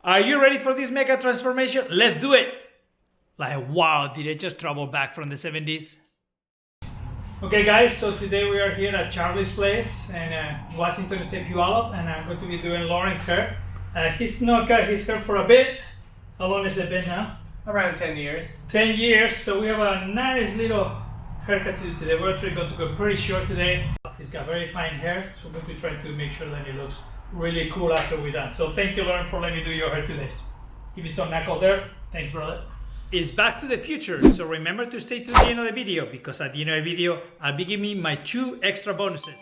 Are you ready for this mega transformation? Let's do it! Like, wow, did I just travel back from the 70s? Okay guys, so today we are here at Charlie's place in Washington State, Puyallup, and I'm going to be doing Lauren's hair. He's not cut his hair for a bit. How long has it been now? Around 10 years. 10 years, so we have a nice little haircut to do today. We're actually going to go pretty short today. He's got very fine hair, so we're going to try to make sure that it looks really cool after we're done. So thank you, Lauren, for letting me do your hair today. Give me some knuckle there. Thanks, brother. It's Back to the Future, so remember to stay to the end of the video, because at the end of the video, I'll be giving my 2 extra bonuses.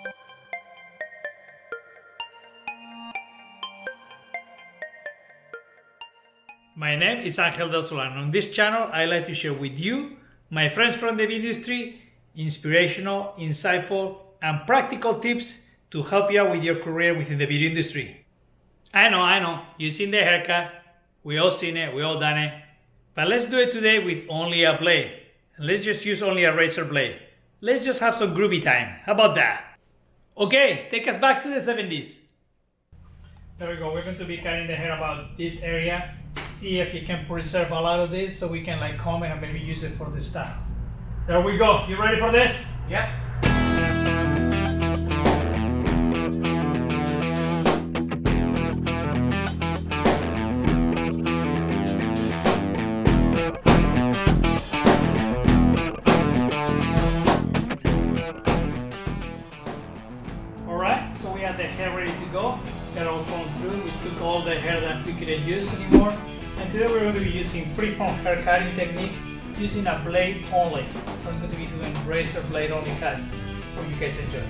My name is Angel Del Solar, and on this channel, I like to share with you, my friends from the video industry, inspirational, insightful, and practical tips to help you out with your career within the video industry. I know, you've seen the haircut, we all seen it, we all done it, but let's do it today with only a blade. And let's just use only a razor blade. Let's just have some groovy time. How about that? Okay, take us back to the 70s. There we go, we're going to be cutting the hair about this area. See if you can preserve a lot of this so we can like comb it and maybe use it for the style. There we go. You ready for this? Yeah. Alright, so we have the hair ready to go. Got all combed through. We took all the hair that we couldn't use anymore. And today we're going to be using freeform hair cutting technique using a blade only. So I'm going to be doing razor blade only cut. Hope you guys enjoy.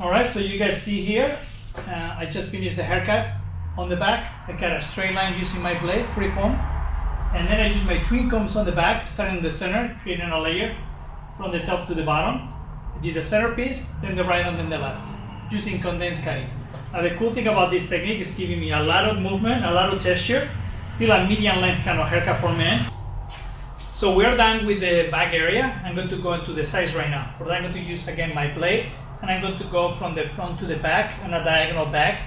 Alright, so you guys see here, I just finished the haircut on the back. I cut a straight line using my blade, freeform. And then I use my twin combs on the back, starting in the center, creating a layer from the top to the bottom. I did the center piece, then the right and then the left, using condensed cutting. Now the cool thing about this technique is giving me a lot of movement, a lot of texture, still a medium length kind of haircut for men. So we're done with the back area. I'm going to go into the sides right now. For that I'm going to use again my blade, and I'm going to go from the front to the back on a diagonal back.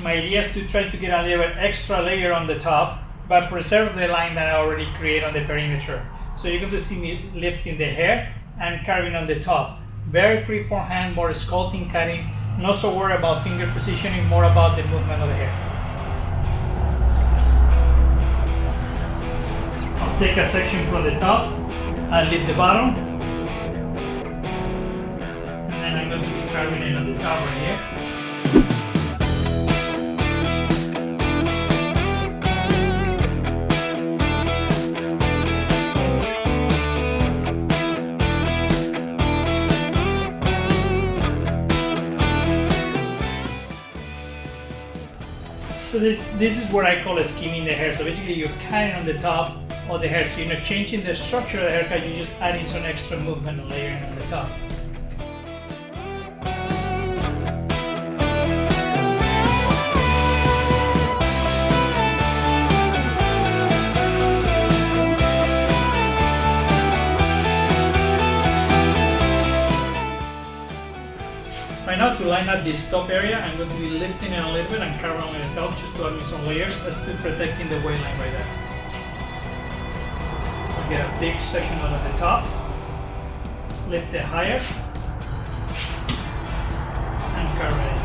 My idea is to try to get a little extra layer on the top, but preserve the line that I already created on the perimeter. So you're going to see me lifting the hair and carving on the top. Very free forehand, more sculpting, cutting. Not so worried about finger positioning, more about the movement of the hair. I'll take a section from the top, I'll leave the bottom, and then I'm going to be carving it on the top right here. So this is what I call skimming the hair. So basically you're cutting on the top of the hair. So you're not changing the structure of the haircut, you're just adding some extra movement and layering on the top. Right now, to line up this top area, I'm going to be lifting it a little bit and covering on the top just to add me some layers. That's still protecting the waistline right there. I'll get a big section out of the top, lift it higher, and cover it.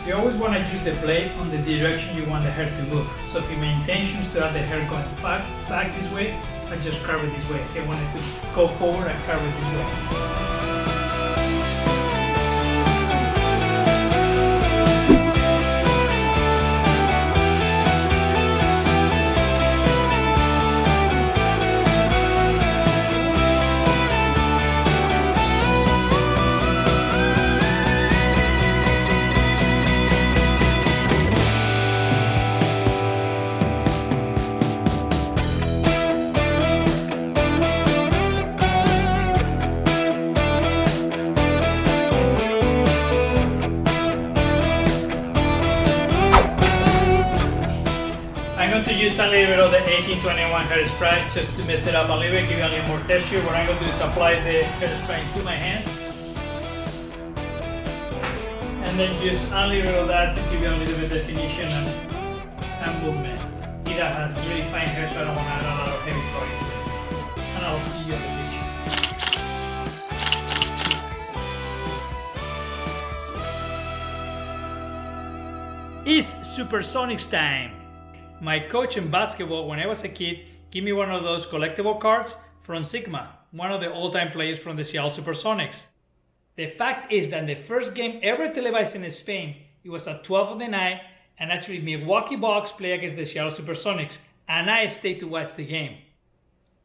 You always want to use the blade on the direction you want the hair to move. So if my intention is to have the hair going back this way, I just curve it this way. If I want it to go forward, I curve it this way. I'm going to use a little bit of the 1821 hairspray just to mess it up a little bit, give it a little more texture. What I'm going to do is apply the hairspray to my hands. And then use a little bit of that to give you a little bit of definition and movement. Ida has really fine hair, so I don't want to add a lot of heavy product to it. And I'll see you in the picture. It's Supersonics time! My coach in basketball when I was a kid gave me one of those collectible cards from Sigma, one of the all-time players from the Seattle Supersonics. The fact is that the first game ever televised in Spain, it was at 12 of the night, and actually Milwaukee Bucks play against the Seattle Supersonics, and I stayed to watch the game.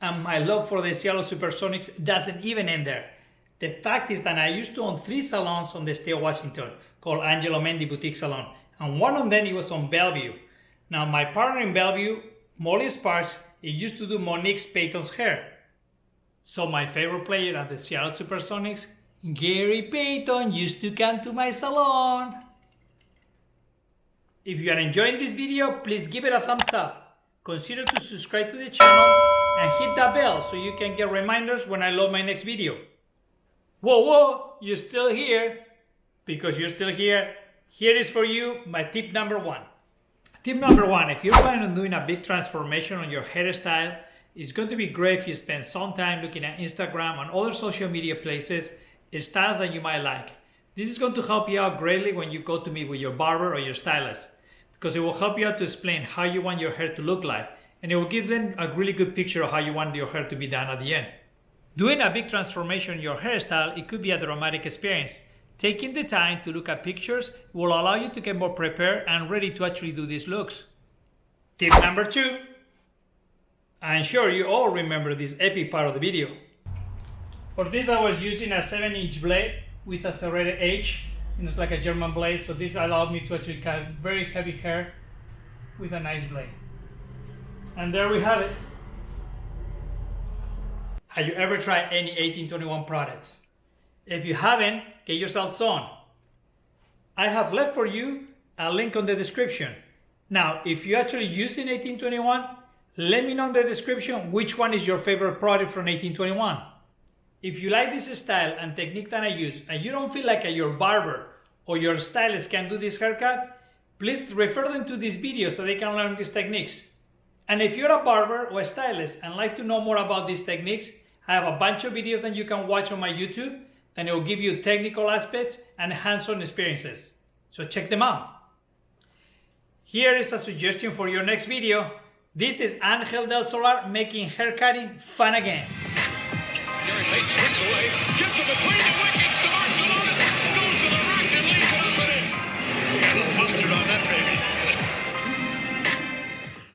And my love for the Seattle Supersonics doesn't even end there. The fact is that I used to own 3 salons on the state of Washington called Angelo Mendy Boutique Salon, and one of them it was on Bellevue. Now my partner in Bellevue, Molly Sparks, he used to do Monique Payton's hair. So my favorite player at the Seattle Supersonics, Gary Payton, used to come to my salon. If you are enjoying this video, please give it a thumbs up. Consider to subscribe to the channel and hit that bell so you can get reminders when I load my next video. Whoa, you're still here? Because you're still here, here is for you my tip number 1. Tip number 1, if you're planning on doing a big transformation on your hairstyle, it's going to be great if you spend some time looking at Instagram and other social media places, styles that you might like. This is going to help you out greatly when you go to meet with your barber or your stylist, because it will help you out to explain how you want your hair to look like, and it will give them a really good picture of how you want your hair to be done at the end. Doing a big transformation in your hairstyle, it could be a dramatic experience. Taking the time to look at pictures will allow you to get more prepared and ready to actually do these looks. Tip number 2. I'm sure you all remember this epic part of the video. For this I was using a 7-inch blade with a serrated edge. It's like a German blade, so this allowed me to actually cut very heavy hair with a nice blade. And there we have it. Have you ever tried any 1821 products? If you haven't, get yourself some. I have left for you a link on the description. Now, if you're actually using 1821, let me know in the description which one is your favorite product from 1821. If you like this style and technique that I use, and you don't feel like your barber or your stylist can do this haircut, please refer them to this video so they can learn these techniques. And if you're a barber or a stylist and like to know more about these techniques, I have a bunch of videos that you can watch on my YouTube, and it will give you technical aspects and hands-on experiences. So check them out. Here is a suggestion for your next video. This is Angel del Solar making haircutting fun again. Gary Payton turns away, gives him a